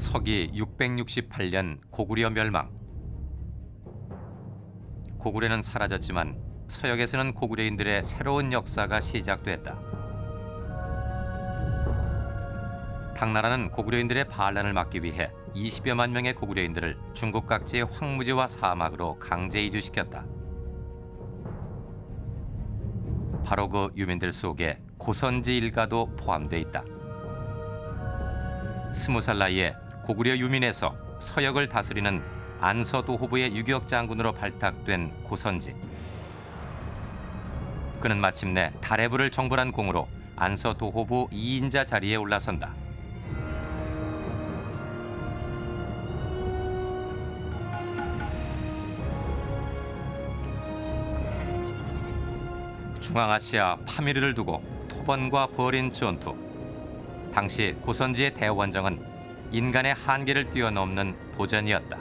서기 668년 고구려 멸망. 고구려는 사라졌지만 서역에서는 고구려인들의 새로운 역사가 시작됐다. 당나라는 고구려인들의 반란을 막기 위해 20여만 명의 고구려인들을 중국 각지의 황무지와 사막으로 강제 이주시켰다. 바로 그 유민들 속에 고선지 일가도 포함돼 있다. 20살 나이에 고구려 유민에서 서역을 다스리는 안서도호부의 유격 장군으로 발탁된 고선지. 그는 마침내 달의 불을 정벌한 공으로 안서도호부 2인자 자리에 올라선다. 중앙아시아 파미르를 두고 토번과 벌인 전투. 당시 고선지의 대원정은 인간의 한계를 뛰어넘는 도전이었다.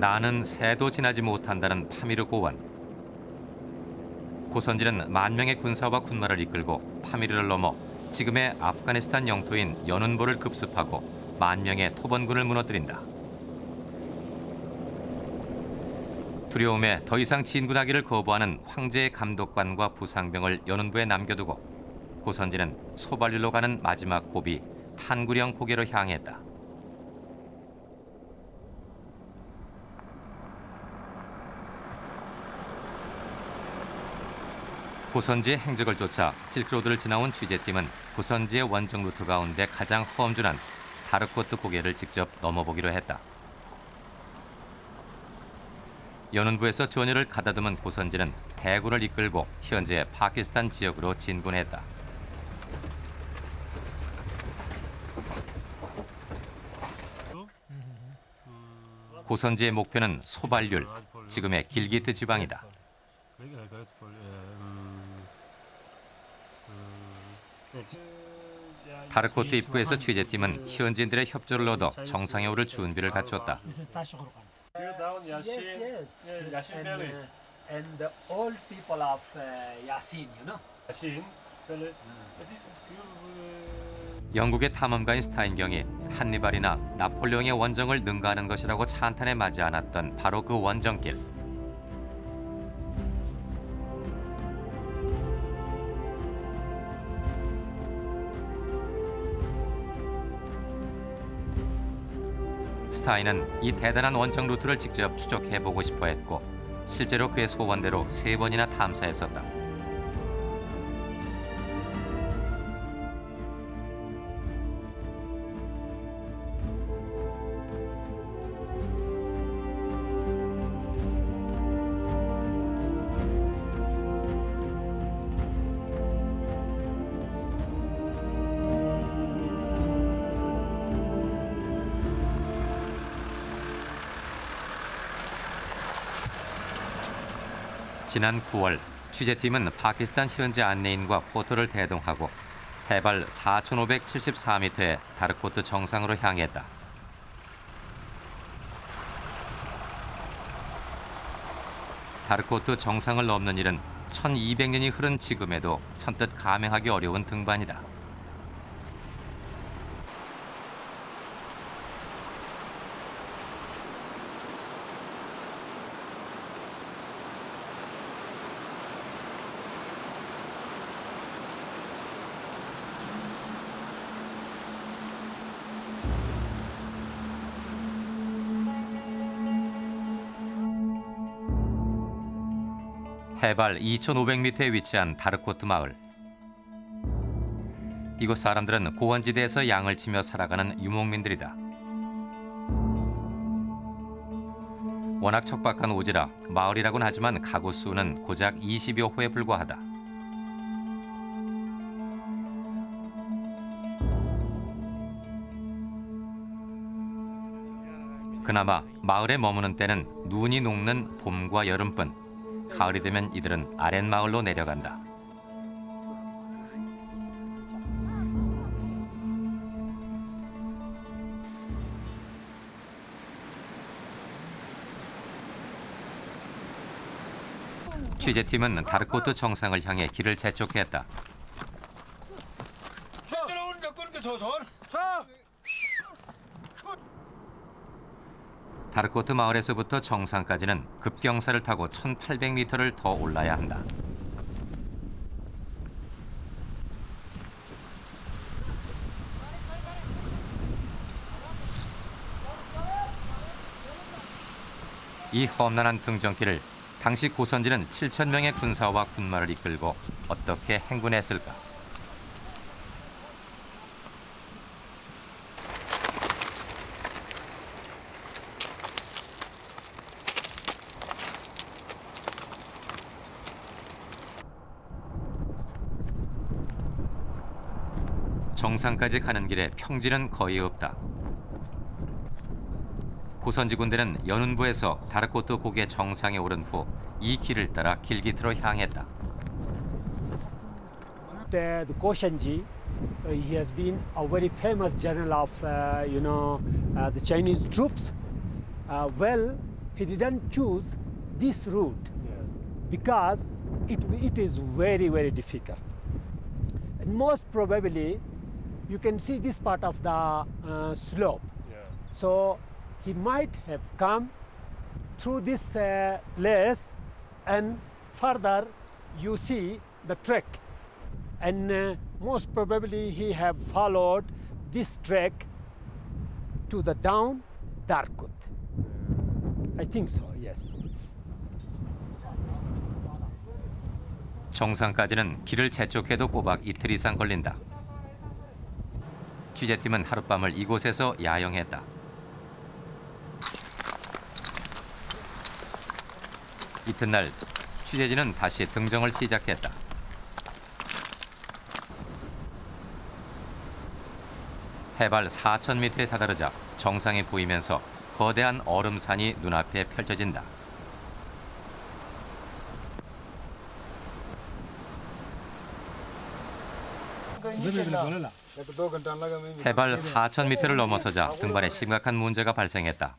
나는 새도 지나지 못한다는 파미르 고원. 고선지는 만 명의 군사와 군마를 이끌고 파미르를 넘어 지금의 아프가니스탄 영토인 연운보를 급습하고 만 명의 토번군을 무너뜨린다. 두려움에 더 이상 진군하기를 거부하는 황제의 감독관과 부상병을 연운보에 남겨두고 고선지는 소발리로 가는 마지막 고비 탄구령 고개로 향했다. 고선지의 행적을 쫓아 실크로드를 지나온 취재팀은 고선지의 원정 루트 가운데 가장 험준한 다르코트 고개를 직접 넘어보기로 했다. 연운부에서 전열을 가다듬은 고선지는 대군을 이끌고 현재 파키스탄 지역으로 진군했다. 고선지의 목표는 소발률, 지금의 길기트 지방이다. 다르코트 입구에서 취재팀은 현지인들의 협조를 얻어 정상에 오를 준비를 갖췄다. 영국의 탐험가인 스타인경이 한니발이나 나폴레옹의 원정을 능가하는 것이라고 찬탄에 맞지 않았던 바로 그 원정길. 스타인은 이 대단한 원정 루트를 직접 추적해보고 싶어 했고 실제로 그의 소원대로 3번이나 탐사했었다. 지난 9월 취재팀은 파키스탄 현지 안내인과 포터를 대동하고 해발 4,574m의 다르코트 정상으로 향했다. 다르코트 정상을 넘는 일은 1200년이 흐른 지금에도 선뜻 감행하기 어려운 등반이다. 해발 2,500m에 위치한 다르코트 마을. 이곳 사람들은 고원지대에서 양을 치며 살아가는 유목민들이다. 워낙 척박한 오지라 마을이라고는 하지만 가구 수는 고작 20여 호에 불과하다. 그나마 마을에 머무는 때는 눈이 녹는 봄과 여름뿐. 가을이 되면 이들은 아랫마을로 내려간다. 취재팀은 다르코트 정상을 향해 길을 재촉했다. 다르코트 마을에서부터 정상까지는 급경사를 타고 1,800m를 더 올라야 한다. 이 험난한 등정길을 당시 고선지는 7,000명의 군사와 군마를 이끌고 어떻게 행군했을까? 정상까지 가는 길에 평지는 거의 없다. 고선지 군대는 연운부에서 다르코트 고개 정상에 오른 후 이 길을 따라 길기트로 향했다. The Koshanji, he has been a very famous general of, the Chinese troops. Well, he didn't choose this route because it is very, very difficult. And most probably, you can see this part of the slope. So he might have come through this place, and further you see the trek. And most probably he have followed this trek to the down Darkut. I think so, yes. 정상까지는 길을 재촉해도 꼬박 이틀 이상 걸린다. 취재팀은 하룻밤을 이곳에서 야영했다. 이튿날 취재진은 다시 등정을 시작했다. 해발 4,000m에 다다르자 정상이 보이면서 거대한 얼음산이 눈앞에 펼쳐진다. 해발 4,000m를 넘어서자 등반에 심각한 문제가 발생했다.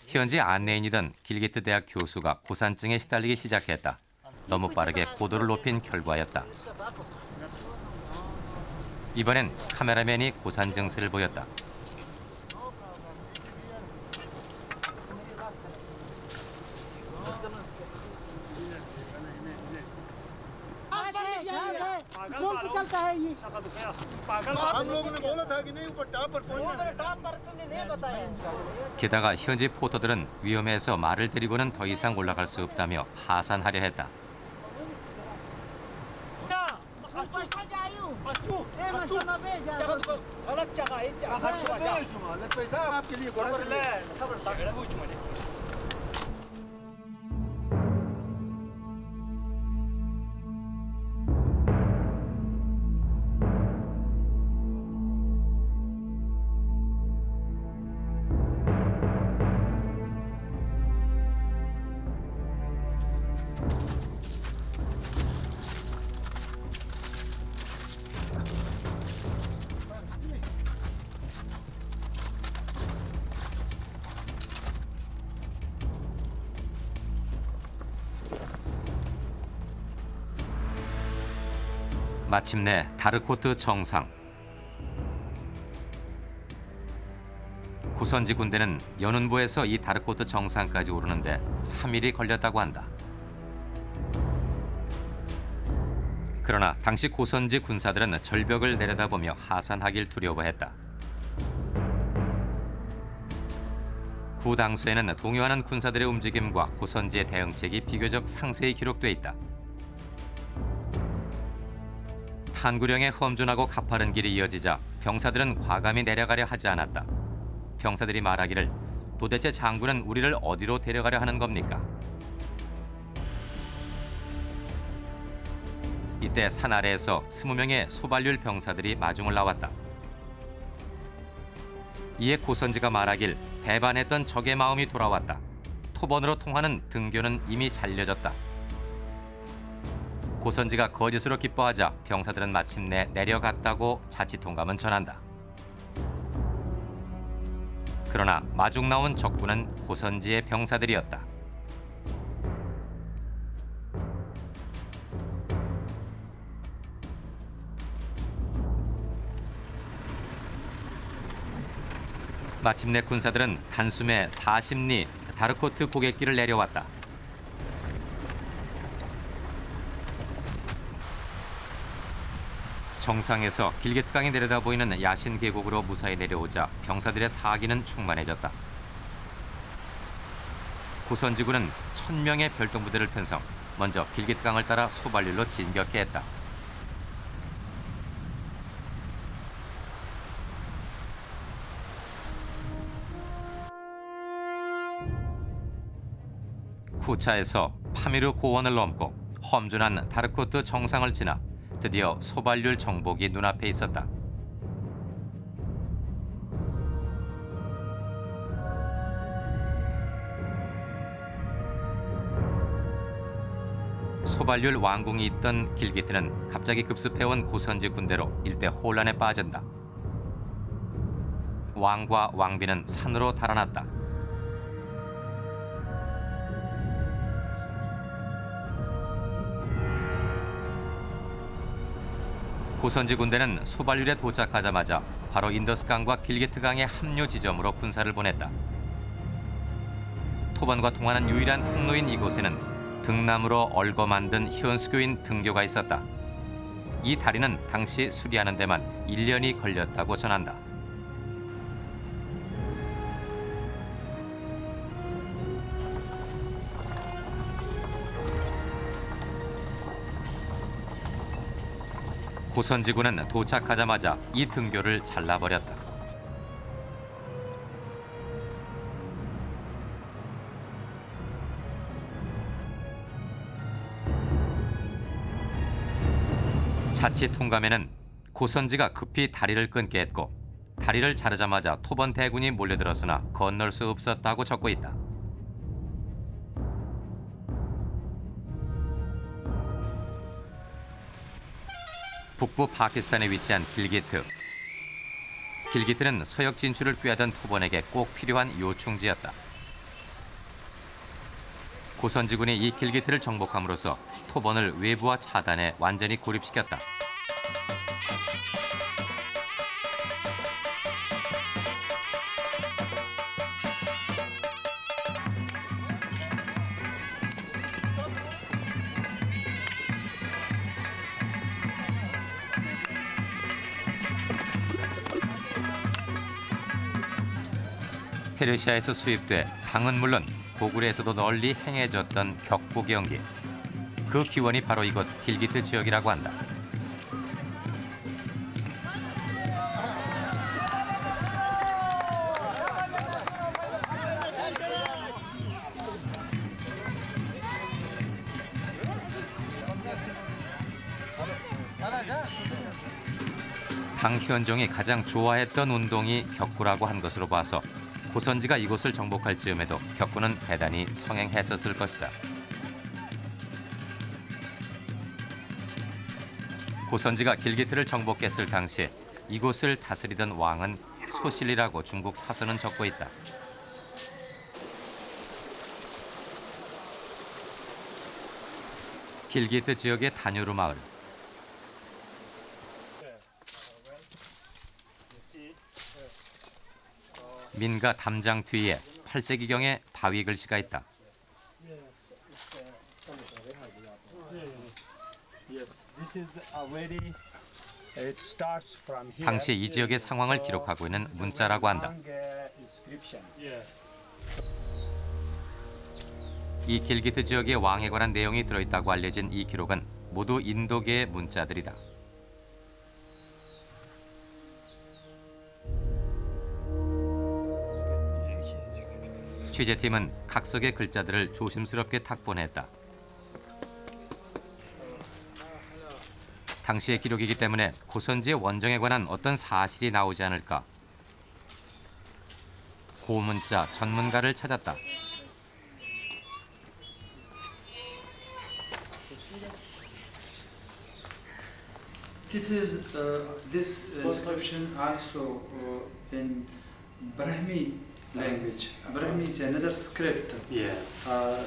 현지 안내인이던 길기트 대학 교수가 고산증에 시달리기 시작했다. 너무 빠르게 고도를 높인 결과였다. 이번엔 카메라맨이 고산 증세를 보였다. 게다가 현지 포터들은 위험해서 말을 데리고는 더 이상 올라갈 수 없다며 하산하려 했다. 마침내 다르코트 정상. 고선지 군대는 연운부에서 이 다르코트 정상까지 오르는데 3일이 걸렸다고 한다. 그러나 당시 고선지 군사들은 절벽을 내려다보며 하산하길 두려워했다. 구 당서에는 동요하는 군사들의 움직임과 고선지의 대응책이 비교적 상세히 기록돼 있다. 탄구령에 험준하고 가파른 길이 이어지자 병사들은 과감히 내려가려 하지 않았다. 병사들이 말하기를 도대체 장군은 우리를 어디로 데려가려 하는 겁니까? 이때 산 아래에서 20명의 소발률 병사들이 마중을 나왔다. 이에 고선지가 말하길 배반했던 적의 마음이 돌아왔다. 토번으로 통하는 등교는 이미 잘려졌다. 고선지가 거짓으로 기뻐하자 병사들은 마침내 내려갔다고 자치통감은 전한다. 그러나 마중 나온 적군은 고선지의 병사들이었다. 마침내 군사들은 단숨에 40리 다르코트 고갯길을 내려왔다. 정상에서 길게트강이 내려다 보이는 야신 계곡으로 무사히 내려오자 병사들의 사기는 충만해졌다. 고선지군은 1000명의 별동부대를 편성, 먼저 길게트강을 따라 소발률로 진격해 했다. 쿠차에서 파미르 고원을 넘고 험준한 다르코트 정상을 지나 드디어 소발률 정복이 눈앞에 있었다. 소발률 왕궁이 있던 길기트는 갑자기 급습해온 고선지 군대로 일대 혼란에 빠진다. 왕과 왕비는 산으로 달아났다. 고선지 군대는 소발률에 도착하자마자 바로 인더스강과 길게트강의 합류 지점으로 군사를 보냈다. 토번과 통하는 유일한 통로인 이곳에는 등나무로 얽어 만든 현수교인 등교가 있었다. 이 다리는 당시 수리하는 데만 1년이 걸렸다고 전한다. 고선지군은 도착하자마자 이 등교를 잘라버렸다. 자치 통감에는 고선지가 급히 다리를 끊게 했고 다리를 자르자마자 토번 대군이 몰려들었으나 건널 수 없었다고 적고 있다. 북부 파키스탄에 위치한 길기트. 길기트는 서역 진출을 꾀하던 토번에게 꼭 필요한 요충지였다. 고선지군이 이 길기트를 정복함으로써 토번을 외부와 차단해 완전히 고립시켰다. 페르시아에서 수입돼 당은 물론 고구려에서도 널리 행해졌던 격보 경기. 그 기원이 바로 이곳 길기트 지역이라고 한다. 당현종이 가장 좋아했던 운동이 격구라고 한 것으로 봐서 고선지가 이곳을 정복할 즈음에도 격구는 대단히 성행했었을 것이다. 고선지가 길기트를 정복했을 당시 이곳을 다스리던 왕은 소실이라고 중국 사서는 적고 있다. 길기트 지역의 다뉴르 마을. 민가 담장 뒤에 8세기경의 바위 글씨가 있다. 당시 이 지역의 상황을 기록하고 있는 문자라고 한다. 이 길기트 지역의 왕에 관한 내용이 들어있다고 알려진 이 기록은 모두 인도계의 문자들이다. 취재팀은 각석의 글자들을 조심스럽게 탁본했다. 당시의 기록이기 때문에 고선지의 원정에 관한 어떤 사실이 나오지 않을까. 고문자 전문가를 찾았다. This is this inscription also in Brahmi language. Brahmi is another script. Yeah.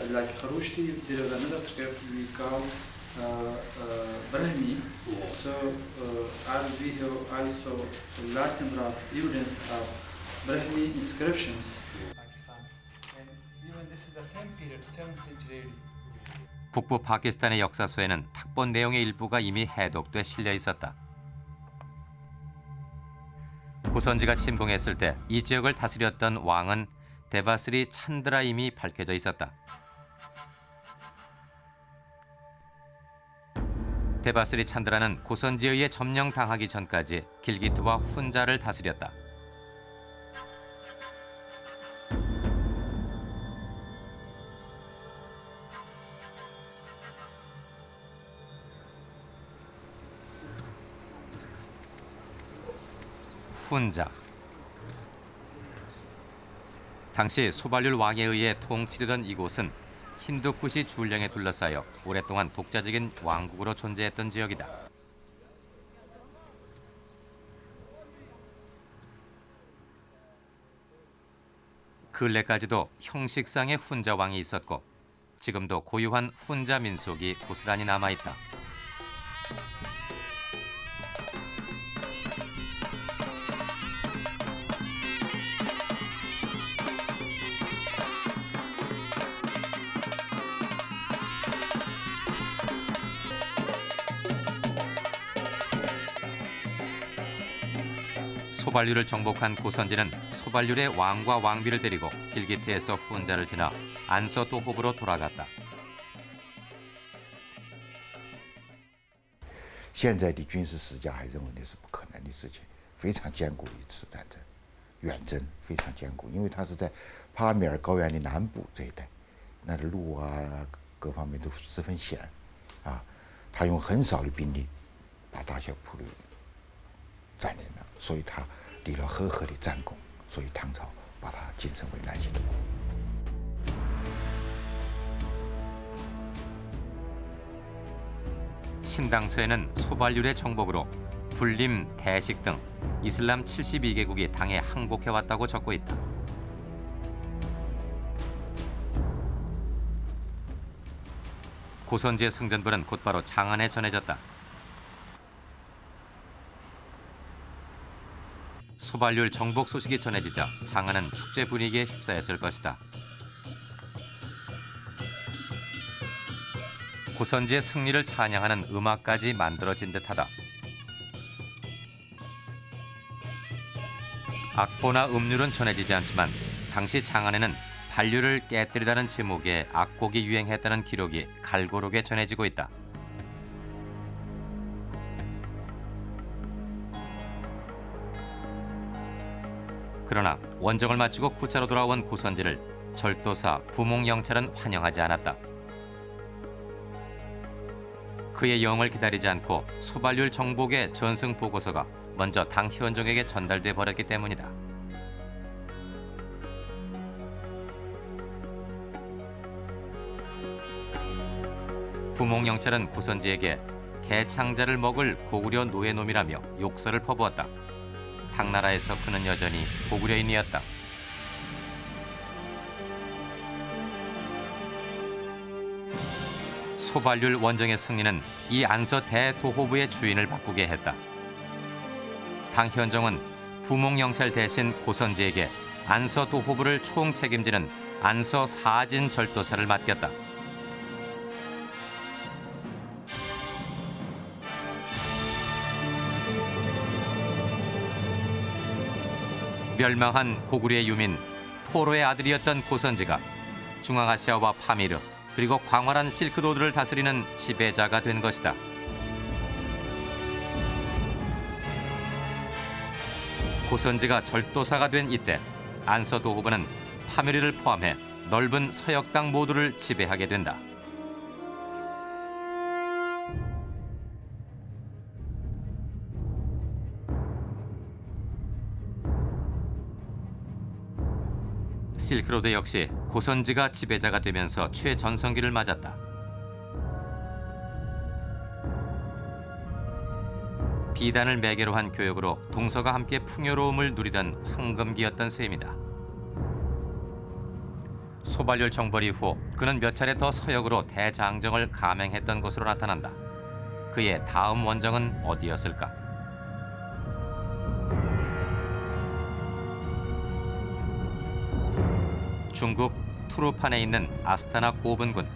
Like Kharoshti, there is another script we call Brahmi. Yeah. So we have also a large number of evidence of Brahmi inscriptions. Pakistan. And even this is the same period, 7th century AD. 북부 파키스탄의 역사서에는 탁본 내용의 일부가 이미 해독돼 실려 있었다. 고선지가 침공했을 때 이 지역을 다스렸던 왕은 데바스리 찬드라임이 밝혀져 있었다. 데바스리 찬드라는 고선지에 의해 점령당하기 전까지 길기트와 훈자를 다스렸다. 훈자. 당시 소발률 왕에 의해 통치되던 이곳은 힌두쿠시 줄령에 둘러싸여 오랫동안 독자적인 왕국으로 존재했던 지역이다. 근래까지도 형식상의 훈자 왕이 있었고 지금도 고유한 훈자 민속이 고스란히 남아있다. 소발률을 정복한 고선지는 소발률의 왕과 왕비를 데리고 길기트에서 훈자를 지나 안서도호부로 돌아갔다. 现在的军事史家还认为那是不可能的事情，非常艰苦一次战争，远征非常艰苦，因为它是在帕米尔高原的南部这一带，那的路啊各方面都十分险，啊，他用很少的兵力把大小普吕占领了，所以他立了赫赫的战功，所以唐朝把他晋升为南行都护。 신당서에는 소발률의 정복으로 불림, 대식 등 이슬람 72개국이 당에 항복해왔다고 적고 있다. 고선지의 승전불은 곧바로 장안에 전해졌다. 소발률 정복 소식이 전해지자 장안은 축제 분위기에 휩싸였을 것이다. 고선지의 승리를 찬양하는 음악까지 만들어진 듯하다. 악보나 음률은 전해지지 않지만 당시 장안에는 반류를 깨뜨리다는 제목의 악곡이 유행했다는 기록이 갈고록에 전해지고 있다. 그러나 원정을 마치고 구차로 돌아온 고선지를 절도사 부몽영찰은 환영하지 않았다. 그의 영을 기다리지 않고 소발률 정복의 전승 보고서가 먼저 당 현종에게 전달돼 버렸기 때문이다. 부몽영찰은 고선지에게 개창자를 먹을 고구려 노예놈이라며 욕설을 퍼부었다. 당나라에서 그는 여전히 고구려인이었다. 소발률 원정의 승리는 이 안서 대도호부의 주인을 바꾸게 했다. 당 현종은 부몽영찰 대신 고선지에게 안서 도호부를 총책임지는 안서 사진 절도사를 맡겼다. 멸망한 고구려의 유민 포로의 아들이었던 고선지가 중앙아시아와 파미르 그리고 광활한 실크로드를 다스리는 지배자가 된 것이다. 고선지가 절도사가 된 이때 안서도호부는 파미르를 포함해 넓은 서역 땅 모두를 지배하게 된다. 실크로드 역시 고선지가 지배자가 되면서 최전성기를 맞았다. 비단을 매개로 한 교역으로 동서가 함께 풍요로움을 누리던 황금기였던 셈이다. 소발열 정벌 이후 그는 몇 차례 더 서역으로 대장정을 감행했던 것으로 나타난다. 그의 다음 원정은 어디였을까? 중국 투르판에 있는 아스타나 고분군.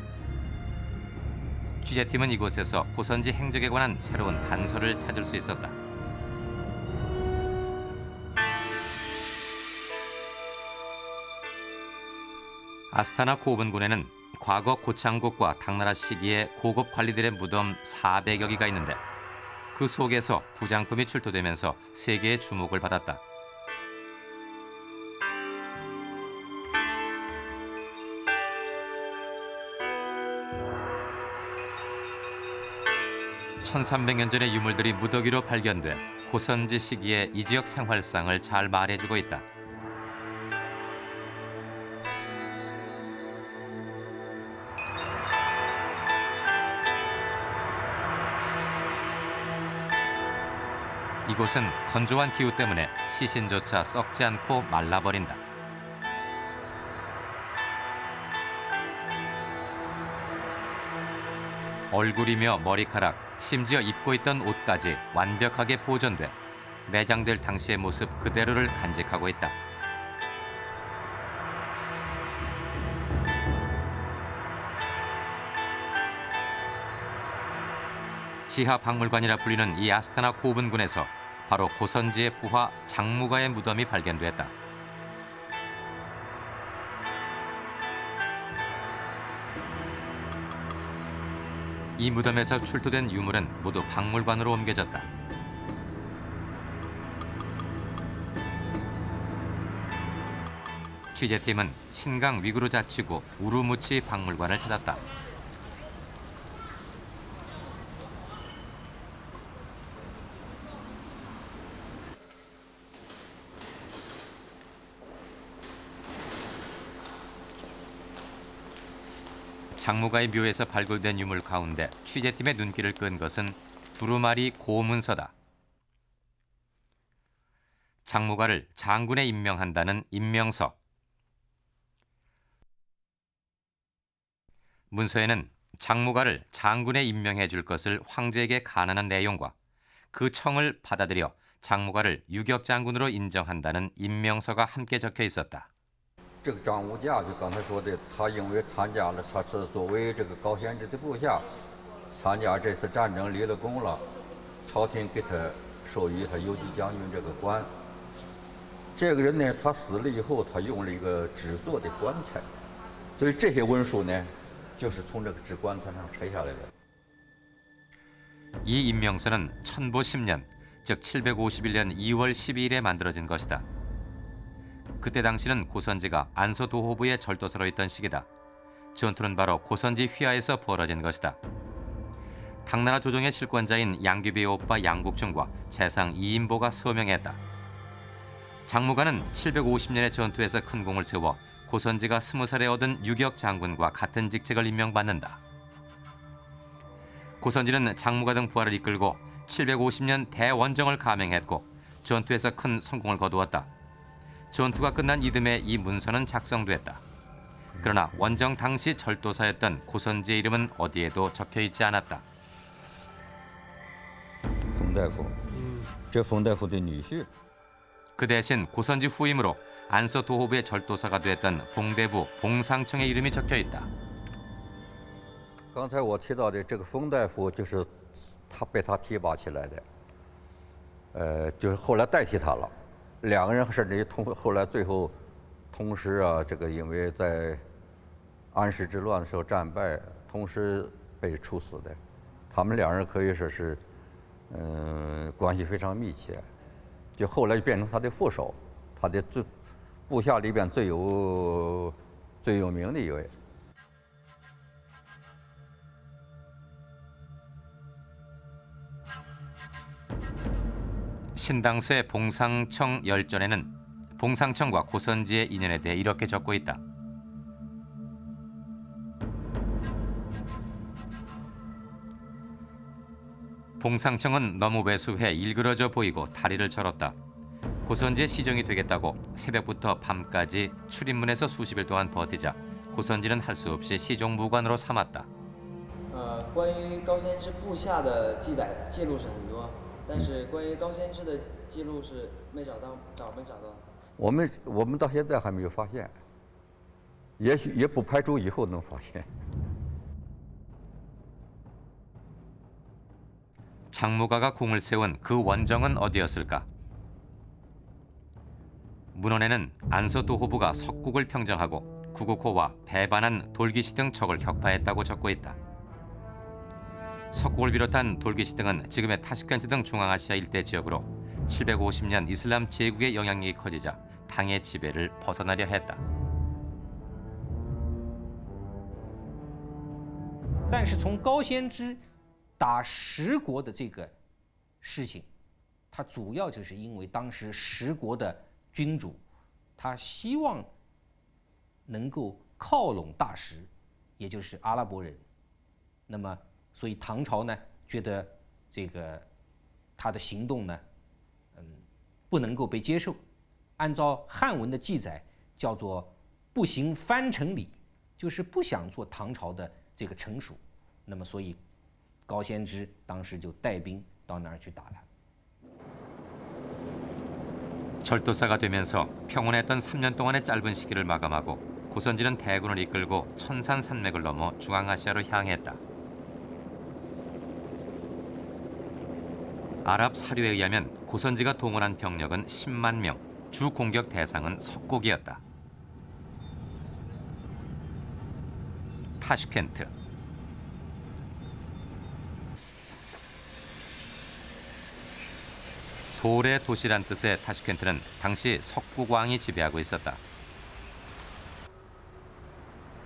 취재팀은 이곳에서 고선지 행적에 관한 새로운 단서를 찾을 수 있었다. 아스타나 고분군에는 과거 고창국과 당나라 시기의 고급 관리들의 무덤 400여 개가 있는데 그 속에서 부장품이 출토되면서 세계의 주목을 받았다. (1300년) 전의 유물들이 무더기로 발견돼 고선지 시기의 이 지역 생활상을 잘 말해주고 있다. 이곳은 건조한 기후 때문에 시신조차 썩지 않고 말라버린다. 얼굴이며 머리카락, 심지어 입고 있던 옷까지 완벽하게 보존돼 매장될 당시의 모습 그대로를 간직하고 있다. 지하박물관이라 불리는 이 아스타나 고분군에서 바로 고선지의 부하 장무가의 무덤이 발견됐다. 이 무덤에서 출토된 유물은 모두 박물관으로 옮겨졌다. 취재팀은 신강 위구르 자치구 우르무치 박물관을 찾았다. 장무가의 묘에서 발굴된 유물 가운데 취재팀의 눈길을 끈 것은 두루마리 고문서다. 장무가를 장군에 임명한다는 임명서. 문서에는 장무가를 장군에 임명해 줄 것을 황제에게 간하는 내용과 그 청을 받아들여 장무가를 유격장군으로 인정한다는 임명서가 함께 적혀 있었다. 这个张无价就刚才说的，他因为参加了，他是作为这个高仙芝的部下，参加这次战争立了功了，朝廷给他授予他游击将军这个官。这个人呢，他死了以后，他用了一个纸做的棺材，所以这些文书呢，就是从这个纸棺材上拆下来的。 이 임명서는 천보 10년, 즉 751년 2월 12일에 만들어진 것이다. 그때 당시는 고선지가 안서 도호부의 절도서로 있던 시기다. 전투는 바로 고선지 휘하에서 벌어진 것이다. 당나라 조정의 실권자인 양귀비의 오빠 양국중과 재상 이인보가 서명했다. 장무가는 750년의 전투에서 큰 공을 세워 고선지가 20살에 얻은 유격 장군과 같은 직책을 임명받는다. 고선지는 장무가 등 부하를 이끌고 750년 대원정을 감행했고 전투에서 큰 성공을 거두었다. 전투가 끝난 이듬해 이 문서는 작성됐다. 그러나 원정 당시 절도사였던 고선지의 이름은 어디에도 적혀 있지 않았다. 冯大夫，这冯大夫的女婿。 그 대신 고선지 후임으로 안서 도호부의 절도사가 됐던 봉대부 봉상청의 이름이 적혀 있다. 刚才我提到的这个冯大夫，就是他被他提拔起来的，就是后来代替他了。两个人甚至于后来最后同时啊，这个因为在安史之乱的时候战败，同时被处死的。他们两人可以说是，关系非常密切。就后来变成他的副手，他的部下里边最有名的一位。 신당서의 봉상청 열전에는 봉상청과 고선지의 인연에 대해 이렇게 적고 있다. 봉상청은 너무 왜소해 일그러져 보이고 다리를 절었다. 고선지의 시정이 되겠다고 새벽부터 밤까지 출입문에서 수십 일 동안 버티자 고선지는 할 수 없이 시종무관으로 삼았다. 关于高仙芝部下的记录是很多，但是关于高仙芝的记录是没找到。我们到现在还没有发现，也许也不排除以后能发现。 장무가가 공을 세운 그 원정은 어디였을까? 문헌에는 안서도호부가 석국을 평정하고 구국호와 배반한 돌기시 등 적을 격파했다고 적고 있다. 석국을 비롯한 돌기시 등은 지금의 타슈켄트 등 중앙아시아 일대 지역으로 750년 이슬람 제국의 영향력이 커지자 당의 지배를 벗어나려 했다. 但是从高仙芝打十国的这个事情，它主要就是因为当时十国的君主，他希望能够靠拢大食，也就是阿拉伯人。那么，所以唐朝呢觉得这个他的行动呢，不能够被接受。按照汉文的记载，叫做不行藩城礼，就是不想做唐朝的这个臣属。那么，所以 高仙芝当时就带兵到那儿去打他。 절도사가 되면서 평온했던 3년 동안의 짧은 시기를 마감하고 고선지는 대군을 이끌고 천산산맥을 넘어 중앙아시아로 향했다. 아랍 사료에 의하면 고선지가 동원한 병력은 10만 명, 주 공격 대상은 석국이었다. 타슈켄트. 돌의 도시란 뜻의 타슈켄트는 당시 석국왕이 지배하고 있었다.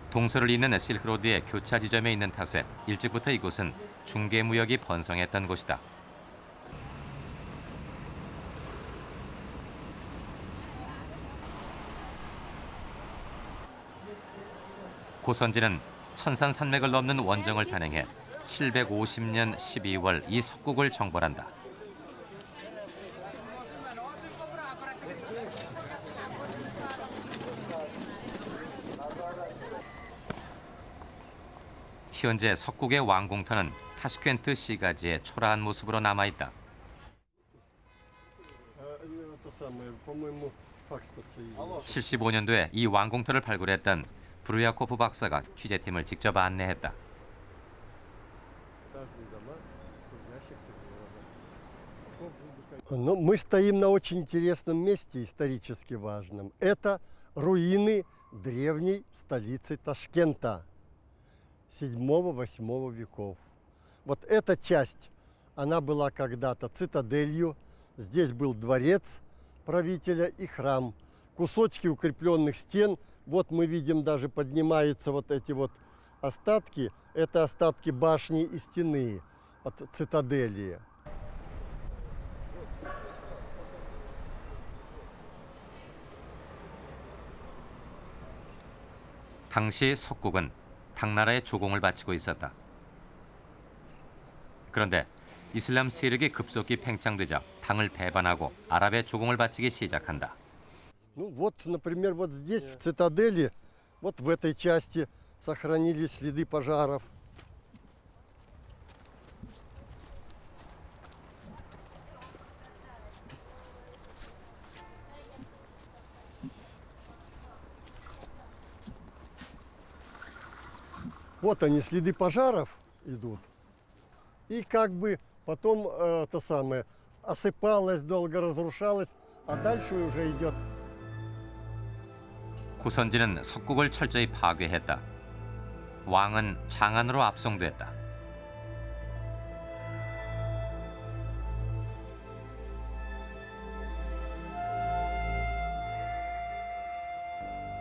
동서를 잇는 실크로드의 교차 지점에 있는 탓에 일찍부터 이곳은 중개무역이 번성했던 곳이다. 고선지는 천산산맥을 넘는 원정을 단행해 750년 12월 이 석국을 정벌한다. 현재 석국의 왕공터는 타슈켄트 시가지의 초라한 모습으로 남아있다. 75년도에 이 왕공터를 발굴했던 브루야코프 박사가 취재팀을 직접 안내했다. Но мы стоим на очень интересном месте, исторически важном. Это руины древней столицы Ташкента 7-8 веков. Вот эта часть, она была когда-то цитаделью. Здесь был дворец правителя и храм. Кусочки укрепленных стен. Вот мы видим, даже поднимаются вот эти вот остатки. Это остатки башни и стены от цитадели. 당시 석국은 당나라의 조공을 바치고 있었다. 그런데 이슬람 세력이 급속히 팽창되자 당을 배반하고 아랍의 조공을 바치기 시작한다. Ну вот, например, вот здесь, в цитадели, вот в этой части сохранились следы пожаров. Вот они, следы пожаров идут. И как бы потом то самое осыпалось, долго разрушалось, а дальше уже идет. 고선지는 석국을 철저히 파괴했다. 왕은 장안으로 압송됐다.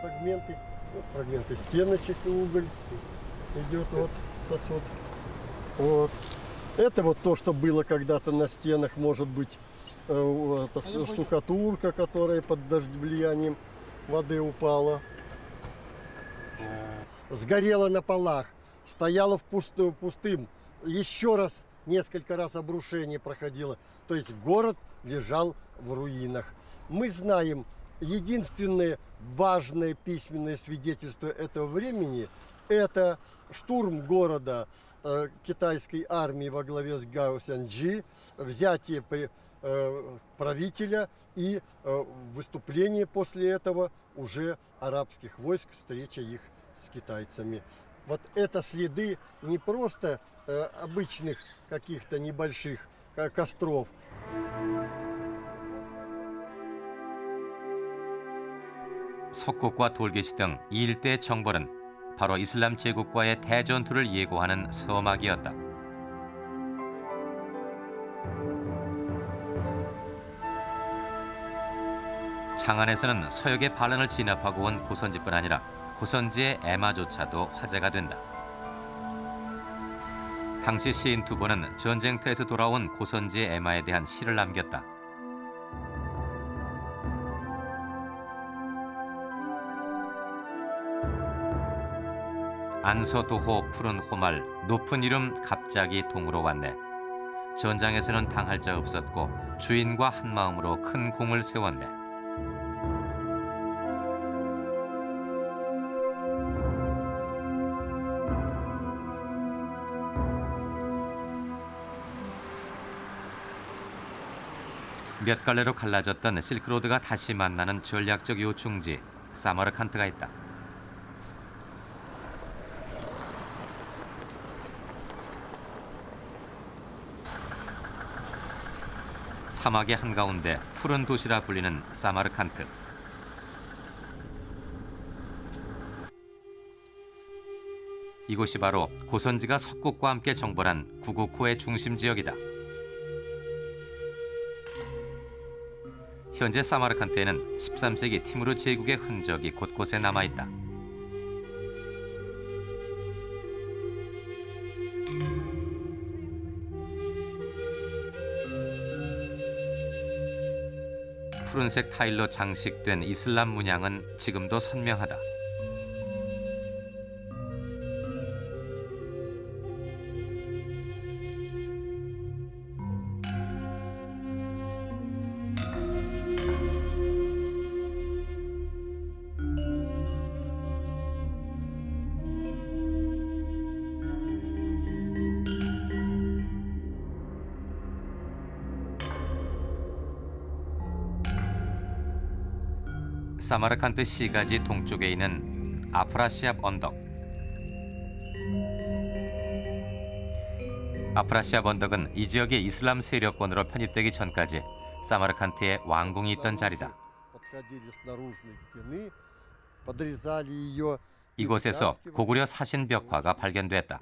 Фрагменты, вот фрагменты стеночек, уголь идет вот сосуд. Вот. Это вот то, что было когда-то на стенах, может быть, штукатурка, которая под влиянием воды упала. Сгорела на полах, стояла пустым. Еще раз, несколько раз обрушение проходило. То есть город лежал в руинах. Мы знаем, единственное важное письменное свидетельство этого времени – это штурм города китайской армии во главе с Гао Сянджи, взятие правителя и выступление после этого уже арабских войск, встреча их с китайцами. Вот это следы не просто обычных каких-то небольших костров. 석곡과 돌개시 등 이 일대의 정벌은 바로 이슬람 제국과의 대전투를 예고하는 서막이었다. 장안에서는 서역의 반란을 진압하고 온 고선지뿐 아니라 고선지의 애마조차도 화제가 된다. 당시 시인 두보는 전쟁터에서 돌아온 고선지의 애마에 대한 시를 남겼다. 안서도호 푸른 호말 높은 이름 갑자기 동으로 왔네. 전장에서는 당할 자 없었고 주인과 한마음으로 큰 공을 세웠네. 몇 갈래로 갈라졌던 실크로드가 다시 만나는 전략적 요충지 사마르칸트가 있다. 사막의 한가운데 푸른 도시라 불리는 사마르칸트. 이곳이 바로 고선지가 석곡과 함께 정벌한 구고코의 중심 지역이다. 현재 사마르칸트에는 13세기 티무르 제국의 흔적이 곳곳에 남아있다. 푸른색 타일로 장식된 이슬람 문양은 지금도 선명하다. 사마르칸트 시가지 동쪽에 있는 아프라시압 언덕. 아프라시압 언덕은 이 지역의 이슬람 세력권으로 편입되기 전까지 사마르칸트의 왕궁이 있던 자리다. 이곳에서 고구려 사신 벽화가 발견됐다.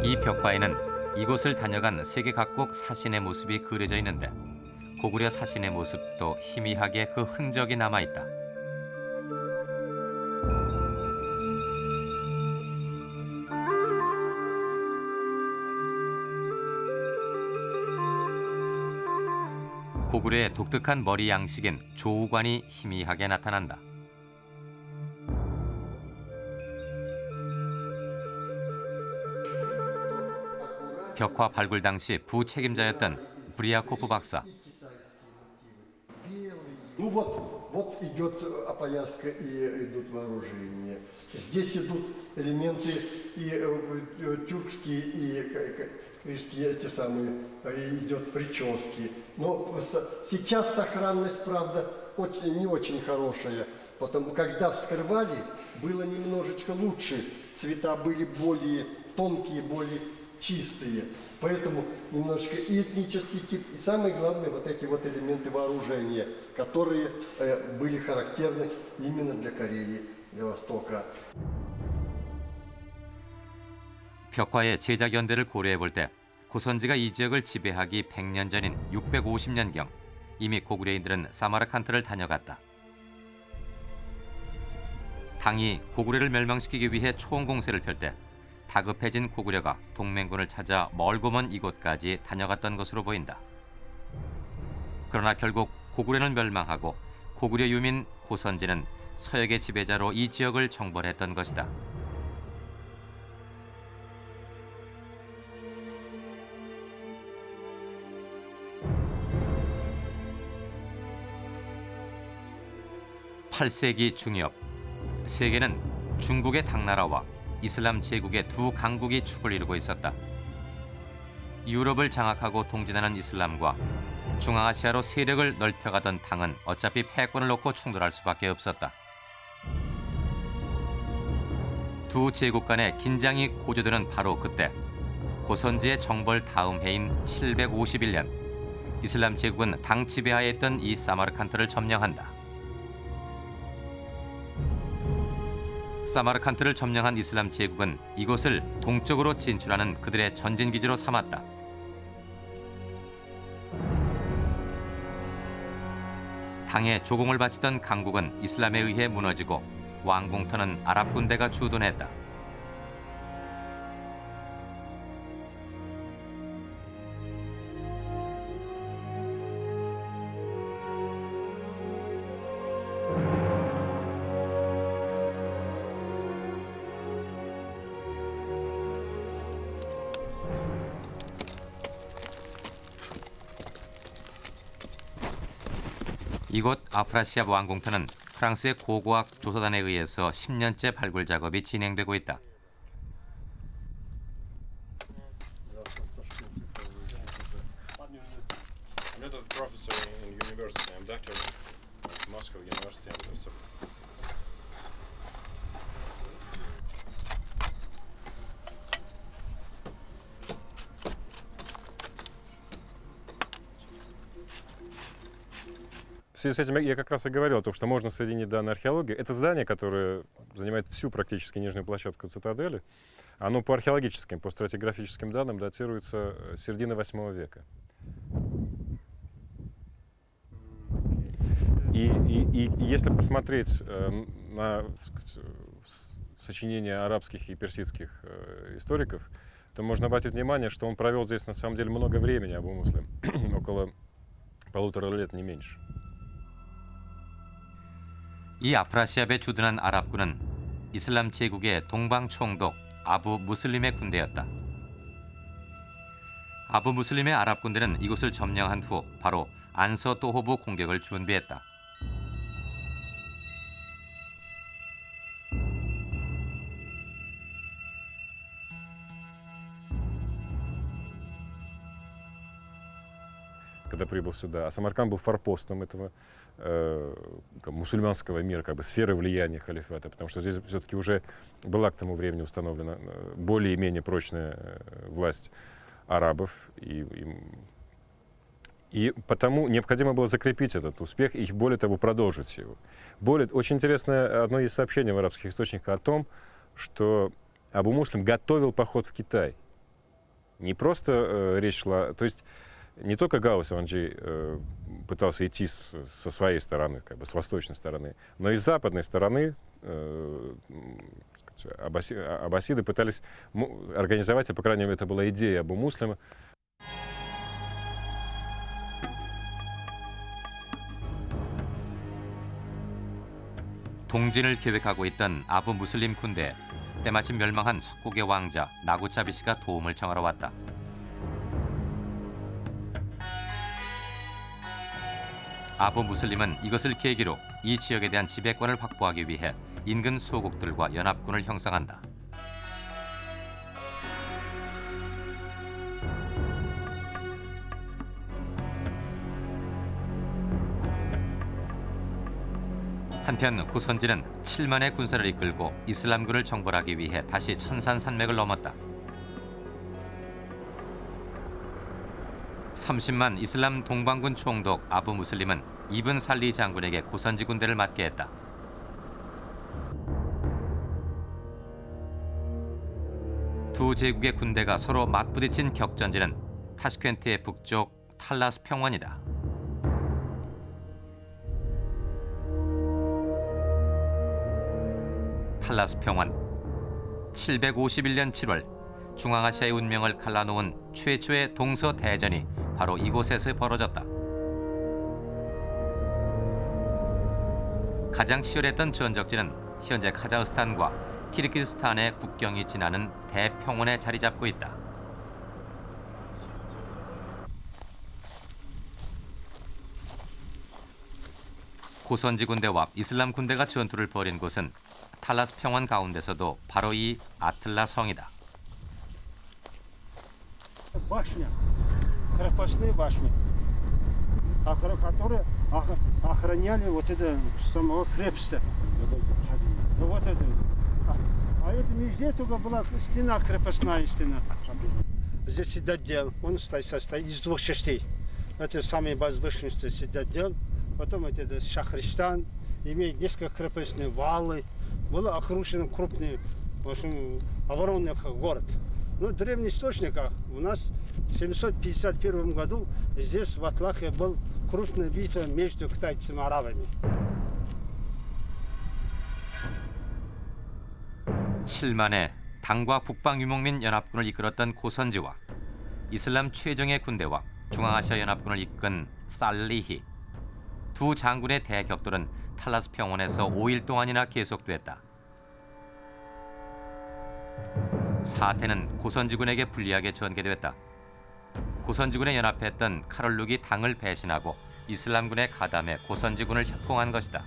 이 벽화에는 이곳을 다녀간 세계 각국 사신의 모습이 그려져 있는데 고구려 사신의 모습도 희미하게 그 흔적이 남아있다. 고구려의 독특한 머리 양식인 조우관이 희미하게 나타난다. 벽화 발굴 당시 부책임자였던 브리아코프 박사. Ну вот идет опояска и идут вооружения. Здесь идут элементы и тюркские, и крестьяне, эти самые, идет прически. Но сейчас сохранность, правда, не очень хорошая. Потому когда вскрывали, было немножечко лучше. Цвета были более тонкие, более чистые. Поэтому немножечко и этнический тип, и самое главное, вот эти вот элементы вооружения, которые были характерны именно для Кореи, для Востока. 벽화의 제작 연대를 고려해 볼 때 고선지가 이 지역을 지배하기 100년 전인 650년경 이미 고구려인들은 사마르칸트를 다녀갔다. 당이 고구려를 멸망시키기 위해 총공세를 펼 때 다급해진 고구려가 동맹군을 찾아 멀고 먼 이곳까지 다녀갔던 것으로 보인다. 그러나 결국 고구려는 멸망하고 고구려 유민 고선지는 서역의 지배자로 이 지역을 정벌했던 것이다. (8세기) 중엽, 세계는 중국의 당나라와 이슬람 제국의 두 강국이 축을 이루고 있었다. 유럽을 장악하고 동진하는 이슬람과 중앙아시아로 세력을 넓혀가던 당은 어차피 패권을 놓고 충돌할 수밖에 없었다. 두 제국 간의 긴장이 고조되는 바로 그때 고선지의 정벌 다음 해인 751년 이슬람 제국은 당 지배하에 있던 이 사마르칸트를 점령한다. 사마르칸트를 점령한 이슬람 제국은 이곳을 동쪽으로 진출하는 그들의 전진기지로 삼았다. 당에 조공을 바치던 강국은 이슬람에 의해 무너지고 왕궁터는 아랍 군대가 주둔했다. 이곳 아프라시압 왕궁터는 프랑스의 고고학 조사단에 의해서 10년째 발굴 작업이 진행되고 있다. В связи с этим я как раз и говорил о том, что можно соединить данные археологии. Это здание, которое занимает всю практически нижнюю площадку цитадели, оно по археологическим, по стратиграфическим данным датируется середины VIII века. И если посмотреть на сочинения арабских и персидских историков, то можно обратить внимание, что он провел здесь на самом деле много времени, Абу Муслим, около 1,5 лет, не меньше. 이 아프라시압에 주둔한 아랍군은 이슬람 제국의 동방 총독 아부 무슬림의 군대였다. 아부 무슬림의 아랍 군대는 이곳을 점령한 후 바로 안서 또호부 공격을 준비했다. Когда прибыл сюда. А Самарканд был форпостом этого мусульманского мира, как бы сферы влияния халифата, потому что здесь все-таки уже была к тому времени установлена более-менее прочная власть арабов, и потому необходимо было закрепить этот успех и, более того, продолжить его. Очень интересное одно из сообщений в арабских источниках о том, что Абу Муслим готовил поход в Китай. Не просто речь шла, то есть не только Гао Севанджи пытался идти со своей стороны, как бы с восточной стороны, но и с западной стороны аббасиды пытались организовать, а по крайней мере это была идея Абу Муслима. 동진을 계획하고 있던 아부 무슬림 군대에 때마침 멸망한 석국의 왕자 나구차비시가 도움을 청하러 왔다. 아부 무슬림은 이것을 계기로 이 지역에 대한 지배권을 확보하기 위해 인근 소국들과 연합군을 형성한다. 한편 고선지는 7만의 군사를 이끌고 이슬람군을 정벌하기 위해 다시 천산산맥을 넘었다. 30만 이슬람 동방군 총독 아부 무슬림은 이븐 살리 장군에게 고선지 군대를 맡게 했다. 두 제국의 군대가 서로 맞부딪힌 격전지는 타슈켄트의 북쪽 탈라스 평원이다. 탈라스 평원. 751년 7월 중앙아시아의 운명을 갈라놓은 최초의 동서대전이 바로 이곳에서 벌어졌다. 가장 치열했던 전적지는 현재 카자흐스탄과 키르기즈스탄의 국경이 지나는 대평원에 자리 잡고 있다. 고선지 군대와 이슬람 군대가 전투를 벌인 곳은 탈라스 평원 가운데서도 바로 이 아틀라 성이다. Башня, крепостные башни, которые охраняли вот это самого крепости. Вот это. А это везде только была стена, крепостная стена. Здесь цитадель, он состоит из двух частей. Это самый возвышенный цитадель, потом это Шахристан, имеет несколько крепостных валы, был окружен крупный, в общем, оборонный город. Ну, в древних источниках у нас в 751 году здесь в Атлахе был крупная битва между китайцами и арабами. 7만의 당과 북방 유목민 연합군을 이끌었던 고선지와 이슬람 최정예 군대와 중앙아시아 연합군을 이끈 살리히. 두 장군의 대격돌은 탈라스 평원에서 5일 동안이나 계속됐다. 사태는 고선지군에게 불리하게 전개됐다. 고선지군에 연합했던 카롤룩이 당을 배신하고 이슬람군에 가담해 고선지군을 협공한 것이다.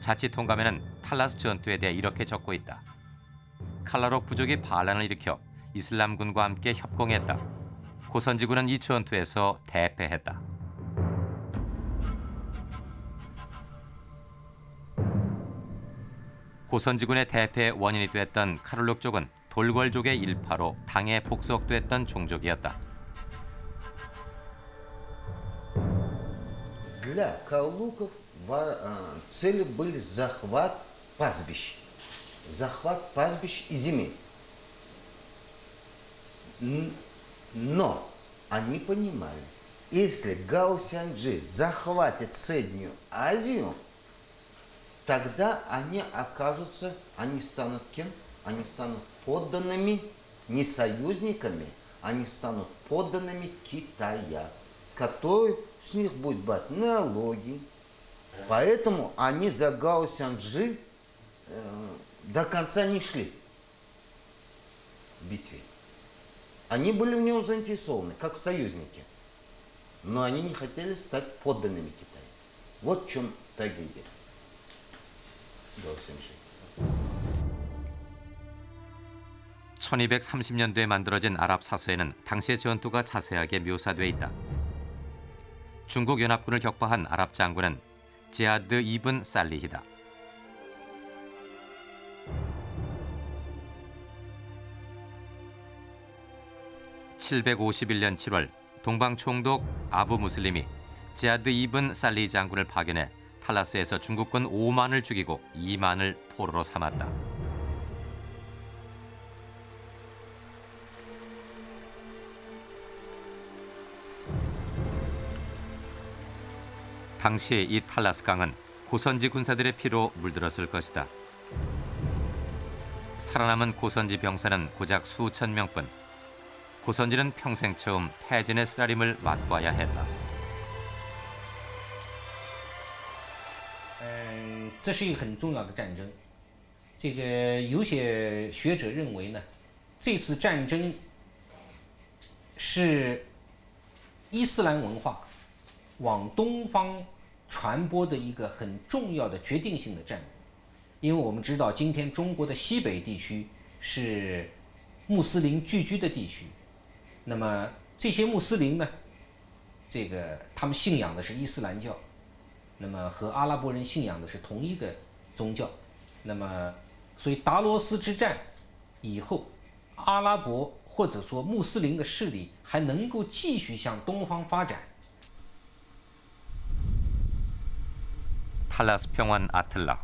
자칫 통감에는 탈라스 전투에 대해 이렇게 적고 있다. 칼라록 부족이 반란을 일으켜 이슬람군과 함께 협공했다. 고선지군은 이 전투에서 대패했다. 고선지군의 대패의 원인이 됐던 카롤룩족은 돌궐족의 일파로 당에 복속됐던 종족이었다. Для калуков цели были захват пастбищ и земель. Но они понимали, если Гао Сянджи захватит Среднюю Азию, тогда они станут кем? Они станут подданными, не союзниками, они станут подданными Китая, который с них будет брать налоги. Поэтому они за Гао Сянджи до конца не шли в битве. Они были в нем заинтересованы, как союзники, но они не хотели стать подданными Китая. Вот в чем трагедия Гао Сянджи. 1230년대에 만들어진 아랍 사서에는 당시의 전투가 자세하게 묘사돼 있다. 중국 연합군을 격파한 아랍 장군은 지하드 이븐 살리히다. (751년 7월) 동방 총독 아부 무슬림이 지하드 이븐 살리 장군을 파견해 탈라스에서 중국군 5만을 죽이고 2만을 포로로 삼았다. 당시 이 탈라스 강은 고선지 군사들의 피로 물들었을 것이다. 살아남은 고선지 병사는 고작 수천 명뿐. 고선지는 평생 처음 패진의 쓰라림을 맛봐야 했다. 这是一个很重要的战争。这个有些学者认为呢，这次战争是伊斯兰文化往东方传播的一个很重要的决定性的战役。因为我们知道，今天中国的西北地区是穆斯林聚居的地区，那么这些穆斯林呢，他们信仰的是伊斯兰教。 那么和阿拉伯人信仰的是同一个宗教，那么所以达罗斯之战以后，阿拉伯或者说穆斯林的势力还能够继续向东方发展。 탈라스 평원 아틀라.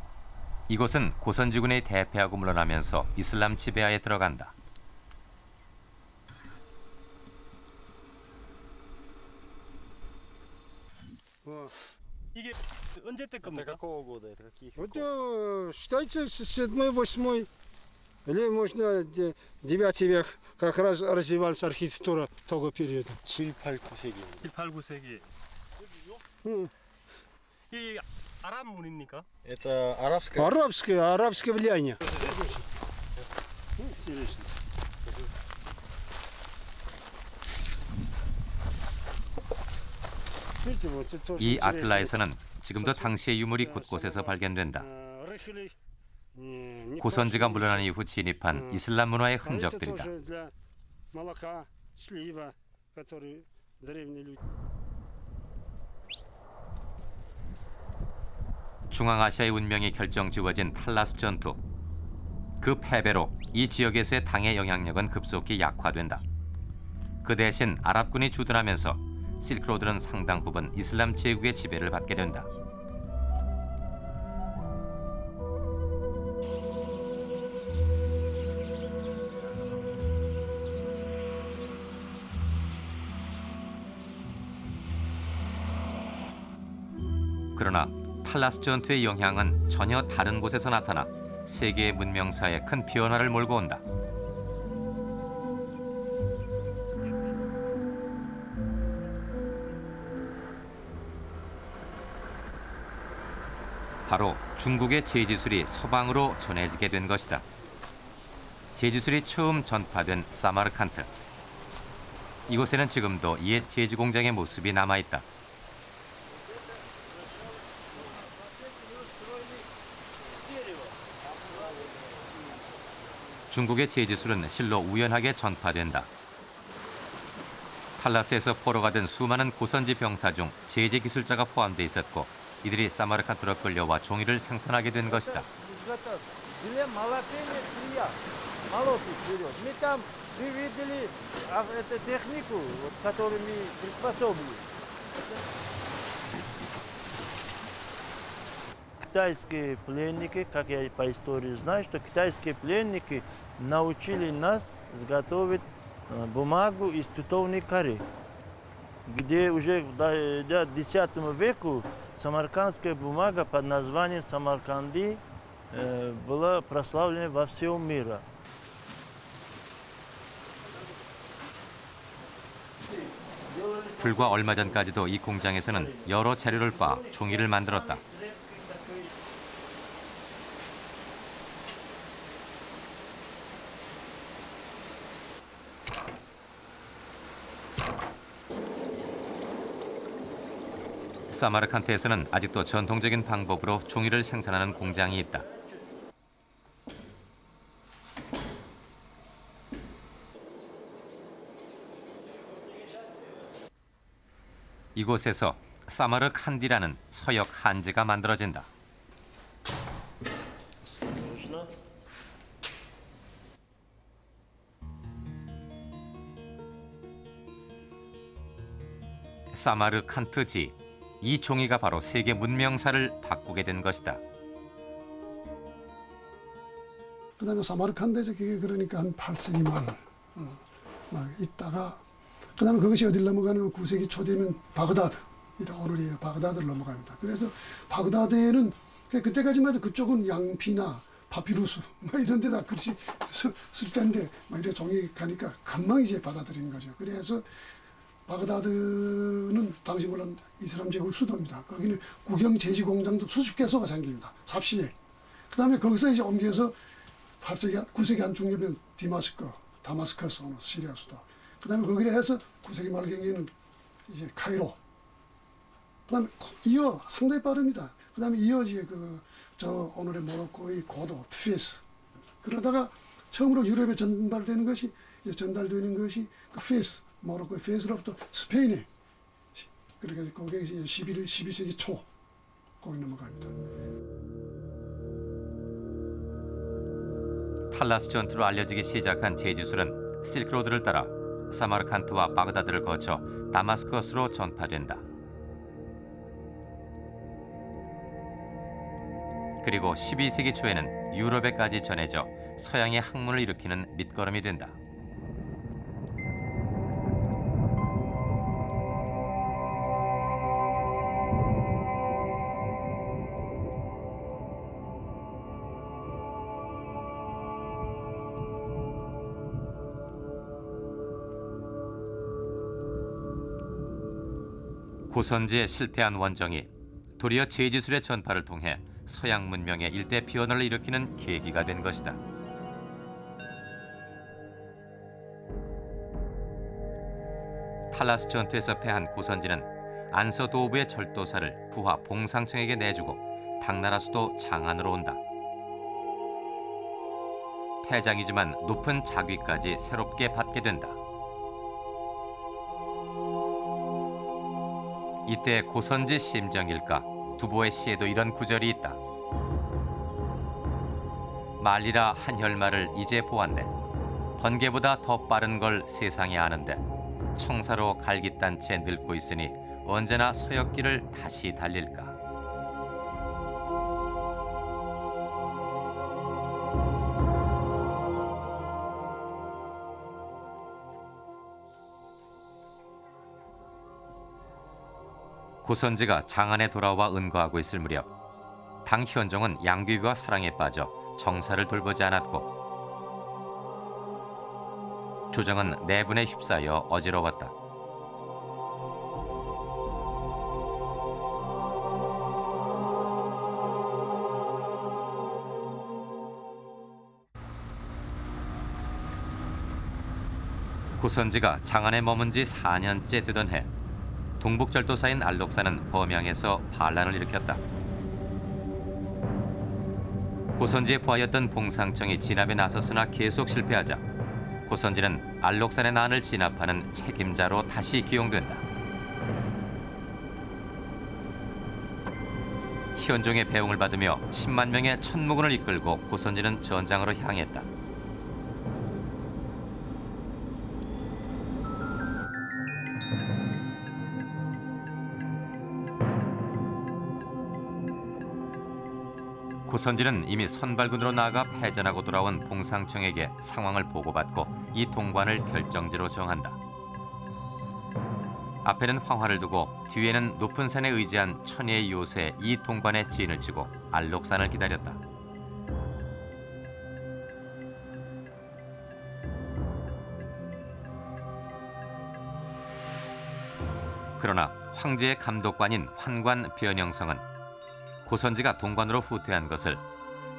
이곳은 고선지군이 대패하고 물러나면서 이슬람 지배하에 들어간다. 언제 때 겁니까? Это считайте 7-8 или можно 9 век, как раз развивалась архитектура того периода. 7, 8, 9세기. 7, 8, 9세기. 이 아랍 문입니까? Это арабское влияние. Интересно. 이 아틀라에서는 지금도 당시의 유물이 곳곳에서 발견된다. 고선지가 물러난 이후 진입한 이슬람 문화의 흔적들이다. 중앙아시아의 운명이 결정지어진 탈라스 전투. 그 패배로 이 지역에서의 당의 영향력은 급속히 약화된다. 그 대신 아랍군이 주둔하면서 실크로드는 상당 부분 이슬람 제국의 지배를 받게 된다. 그러나 탈라스 전투의 영향은 전혀 다른 곳에서 나타나 세계의 문명사에 큰 변화를 몰고 온다. 바로 중국의 제지술이 서방으로 전해지게 된 것이다. 제지술이 처음 전파된 사마르칸트. 이곳에는 지금도 옛 제지 공장의 모습이 남아있다. 중국의 제지술은 실로 우연하게 전파된다. 탈라스에서 포로가 된 수많은 고선지 병사 중 제지 기술자가 포함돼 있었고 이들이 사마르칸트로 끌려와 종이를 생산하게 된 것이다. Китайские пленники, как я по истории знаю, что китайские пленники научили нас изготовить бумагу из тутовной коры, где уже до X веку самаркандская бумага под названием Самарканди была прославлена во всем мире. 불과 얼마 전까지도 이 공장에서는 여러 재료를 빻아 종이를 만들었다. 사마르칸트에서는 아직도 전통적인 방법으로 종이를 생산하는 공장이 있다. 이곳에서 사마르칸디라는 서역 한지가 만들어진다. 사마르칸트지. 이 종이가 바로 세계 문명사를 바꾸게 된 것이다. 그다음에 사마르칸드에서 그게 그러니까 한 8세기 말 막 있다가 그다음에 그것이 어딜 넘어가냐면 9세기 초 되면 바그다드, 오늘의 바그다드를 넘어갑니다. 그래서 바그다드에는 그때까지만 해도 그쪽은 양피나 파피루스 막 이런 데다 글씨 쓸 때인데 막 이래 종이 가니까 금방 이제 받아들이는 거죠. 그래서 바그다드는 당시 물론 이슬람 제국 수도입니다. 거기는 국영 제지 공장도 수십 개소가 생깁니다. 삽시에. 그다음에 거기서 이제 옮겨서 8세기, 9세기 한중엽에 다마스커스 오늘 시리아 수도. 그다음에 거기를 해서 9세기 말경에는 이제 카이로. 그다음에 이어 상당히 빠릅니다. 그다음에 이어 이제 저 오늘의 모로코의 고도 페스. 그러다가 처음으로 유럽에 전달되는 것이 그 페스. 모로코의 페스로부터 스페인에 그러니까 거기 12세기 초 거기 넘어갑니다. 탈라스 전투로 알려지기 시작한 제지술은 실크로드를 따라 사마르칸트와 바그다드를 거쳐 다마스커스로 전파된다. 그리고 12세기 초에는 유럽에까지 전해져 서양의 학문을 일으키는 밑거름이 된다. 고선지에 실패한 원정이 도리어 제지술의 전파를 통해 서양 문명의 일대 변화를 일으키는 계기가 된 것이다. 탈라스 전투에서 패한 고선지는 안서도부의 절도사를 부하 봉상청에게 내주고 당나라 수도 장안으로 온다. 패장이지만 높은 자귀까지 새롭게 받게 된다. 이때 고선지 심정일까 두보의 시에도 이런 구절이 있다. 말리라 한혈말을 이제 보았네. 번개보다 더 빠른 걸 세상이 아는데 청사로 갈깃단 채 늙고 있으니 언제나 서역길을 다시 달릴까. 고선지가 장안에 돌아와 은거하고 있을 무렵 당 현종은 양귀비와 사랑에 빠져 정사를 돌보지 않았고 조정은 내분에 휩싸여 어지러웠다. 고선지가 장안에 머문 지 4년째 되던 해 동북절도사인 알록사는 범양에서 반란을 일으켰다. 고선지의 부하였던 봉상청이 진압에 나섰으나 계속 실패하자 고선지는 알록산의 난을 진압하는 책임자로 다시 기용된다. 현종의 배웅을 받으며 10만 명의 천무군을 이끌고 고선지는 전장으로 향했다. 고선지는 이미 선발군으로 나아가 패전하고 돌아온 봉상청에게 상황을 보고받고 이 동관을 결정지로 정한다. 앞에는 황화를 두고 뒤에는 높은 산에 의지한 천혜의 요새 이 동관에 진을 치고 알록산을 기다렸다. 그러나 황제의 감독관인 환관 변영성은 고선지가 동관으로 후퇴한 것을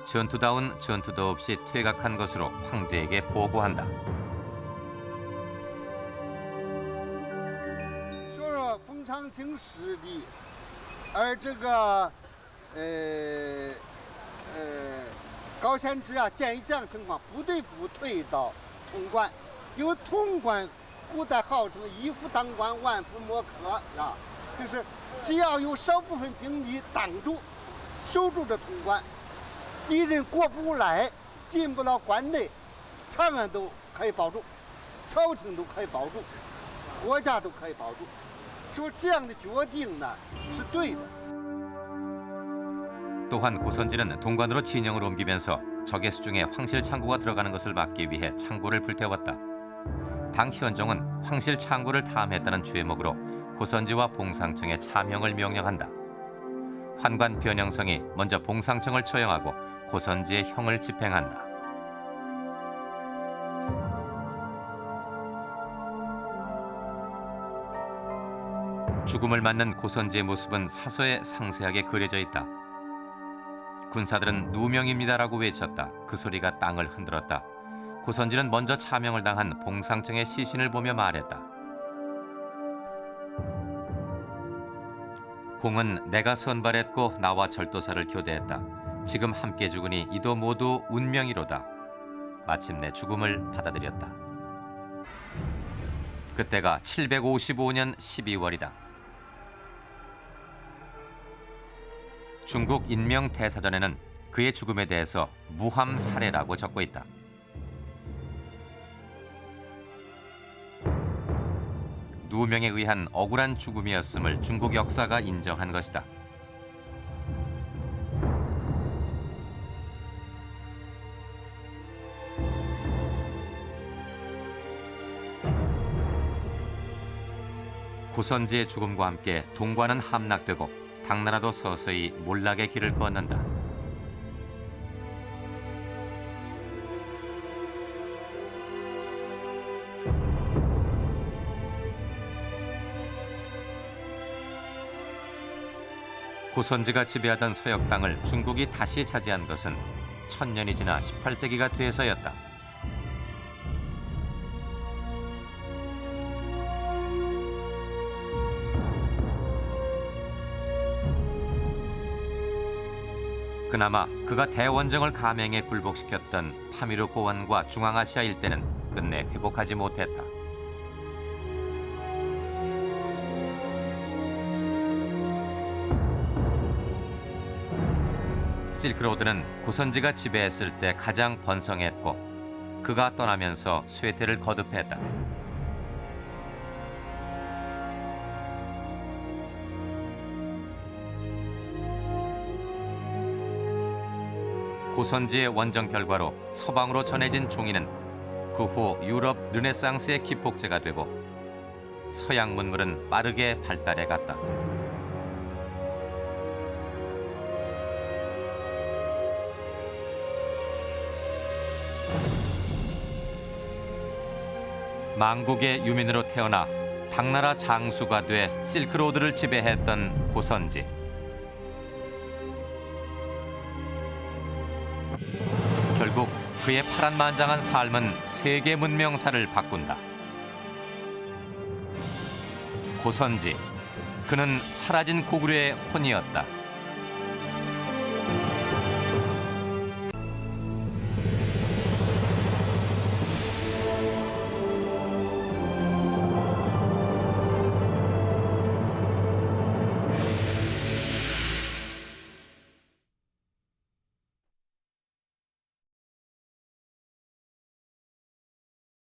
전투다운 전투도 없이 퇴각한 것으로 황제에게 보고한다. 说说冯长清实力，而这个高仙芝啊，鉴于这样情况，不得不退到潼关，因为潼关古代号称一夫当关，万夫莫克，是吧？就是只要有少部分兵力挡住。 守住这潼关，敌人过不来，进不到关内，长安都可以保住，朝廷都可以保住，国家都可以保住。说这样的决定呢是对的。 또한 고선지는 동관으로 진영을 옮기면서 적의 수중에 황실 창고가 들어가는 것을 막기 위해 창고를 불태웠다. 당 현종은 황실 창고를 탐했다는 죄목으로 고선지와 봉상청에 참형을 명령한다. 환관 변영성이 먼저 봉상청을 처형하고 고선지의 형을 집행한다. 죽음을 맞는 고선지의 모습은 사서에 상세하게 그려져 있다. 군사들은 누명입니다라고 외쳤다. 그 소리가 땅을 흔들었다. 고선지는 먼저 차명을 당한 봉상청의 시신을 보며 말했다. 공은 내가 선발했고 나와 절도사를 교대했다. 지금 함께 죽으니 이도 모두 운명이로다. 마침내 죽음을 받아들였다. 그때가 755년 12월이다. 중국 인명대사전에는 그의 죽음에 대해서 무함사례라고 적고 있다. 누명에 의한 억울한 죽음이었음을 중국 역사가 인정한 것이다. 고선지의 죽음과 함께 동관은 함락되고 당나라도 서서히 몰락의 길을 걷는다. 고선지가 지배하던 서역 땅을 중국이 다시 차지한 것은 천년이 지나 18세기가 돼서였다. 그나마 그가 대원정을 감행에 굴복시켰던 파미르 고원과 중앙아시아 일대는 끝내 회복하지 못했다. 실크로드는 고선지가 지배했을 때 가장 번성했고 그가 떠나면서 쇠퇴를 거듭했다. 고선지의 원정 결과로 서방으로 전해진 종이는 그 후 유럽 르네상스의 기폭제가 되고 서양 문물은 빠르게 발달해 갔다. 망국의 유민으로 태어나 당나라 장수가 돼 실크로드를 지배했던 고선지. 결국 그의 파란만장한 삶은 세계 문명사를 바꾼다. 고선지, 그는 사라진 고구려의 혼이었다.